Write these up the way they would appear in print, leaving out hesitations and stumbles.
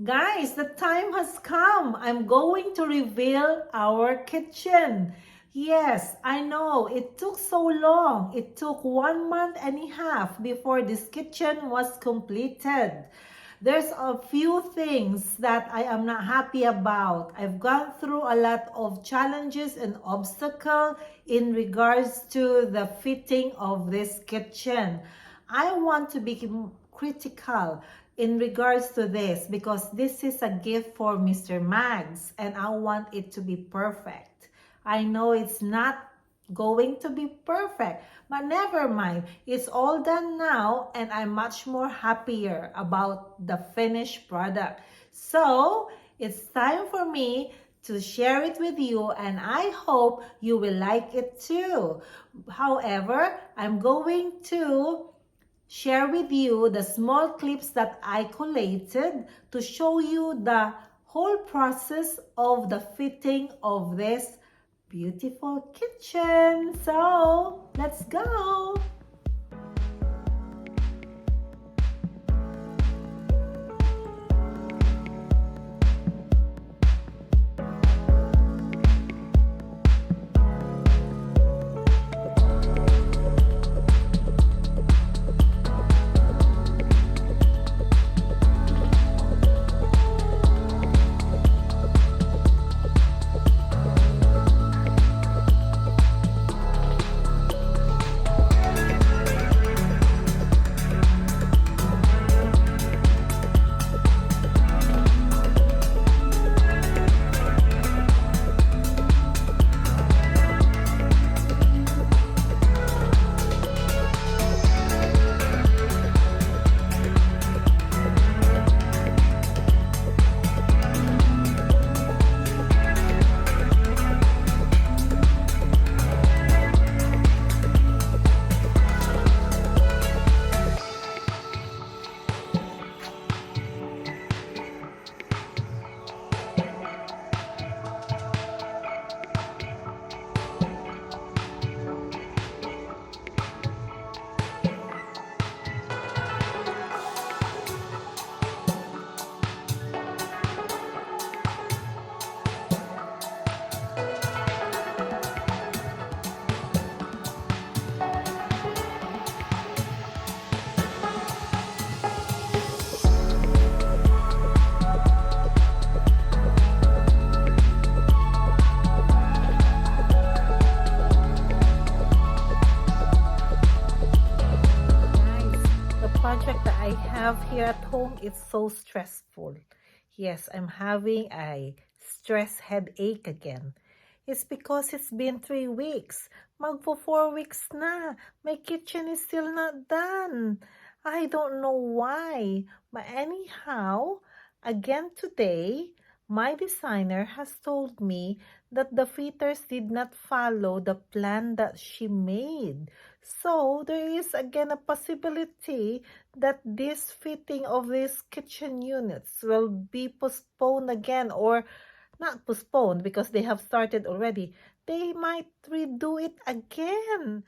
Guys, the time has come. I'm going to reveal our kitchen. Yes, I know it took so long. It took 1 month and a half before this kitchen was completed. There's a few things that I am not happy about. I've gone through a lot of challenges and obstacles in regards to the fitting of this kitchen. I want to be critical in regards to this because this is a gift for Mr. Mags and I want it to be perfect. I know it's not going to be perfect, but never mind. It's all done now and I'm much more happier about the finished product. So it's time for me to share it with you and I hope you will like it too. However, I'm going to share with you the small clips that I collated to show you the whole process of the fitting of this beautiful kitchen. So let's go. Project that I have here at home is so stressful. Yes, I'm having a stress headache again. It's because it's been 3 weeks. Magpo 4 weeks na. My kitchen is still not done. I don't know why. But anyhow, again today, my designer has told me that the fitters did not follow the plan that she made. So there is again a possibility that this fitting of these kitchen units will be postponed again, or not postponed because they have started already. They might redo it again.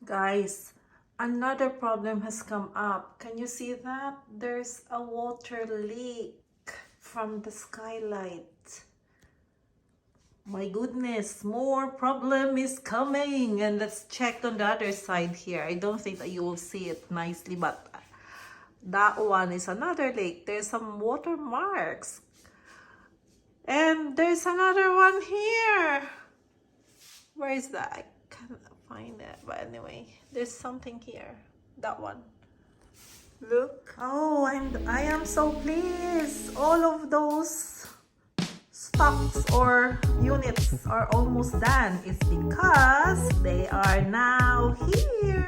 Guys, another problem has come up. Can you see that? There's a water leak from the skylight. My goodness, more problem is coming. And let's check on the other side here. I don't think that you will see it nicely, but that one is another lake. There's some watermarks. And there's another one here. Where is that? I cannot find it. But anyway, there's something here. That one. Look. Oh, I am so pleased. All of those stocks or units are almost done. It's because they are now here.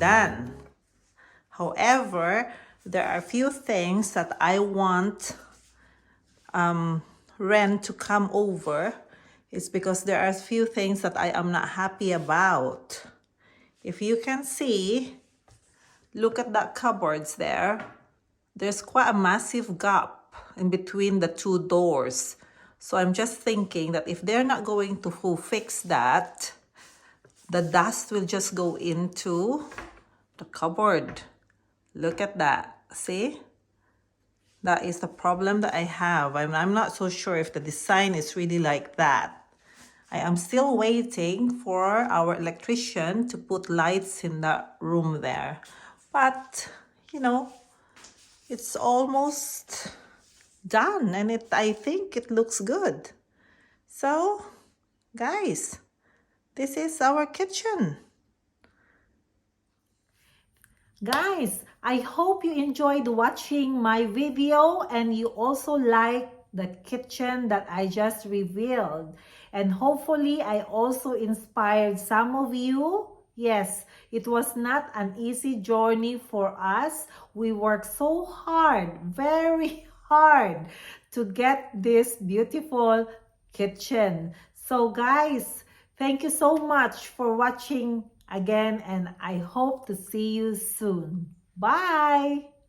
done. However, there are a few things that I want Ren to come over. It's because there are a few things that I am not happy about. If you can see, look at that cupboards there. There's quite a massive gap in between the two doors. So I'm just thinking that if they're not going to fix that, the dust will just go into the cupboard. Look at that. See? That is the problem that I have. I'm not so sure if the design is really like that. I am still waiting for our electrician to put lights in the room there. But, you know, it's almost done and I think it looks good. So, guys, this is our kitchen. Guys, I hope you enjoyed watching my video and you also like the kitchen that I just revealed. And hopefully I also inspired some of you. Yes, it was not an easy journey for us. We worked so hard, very hard to get this beautiful kitchen. So guys, thank you so much for watching again and I hope to see you soon. Bye!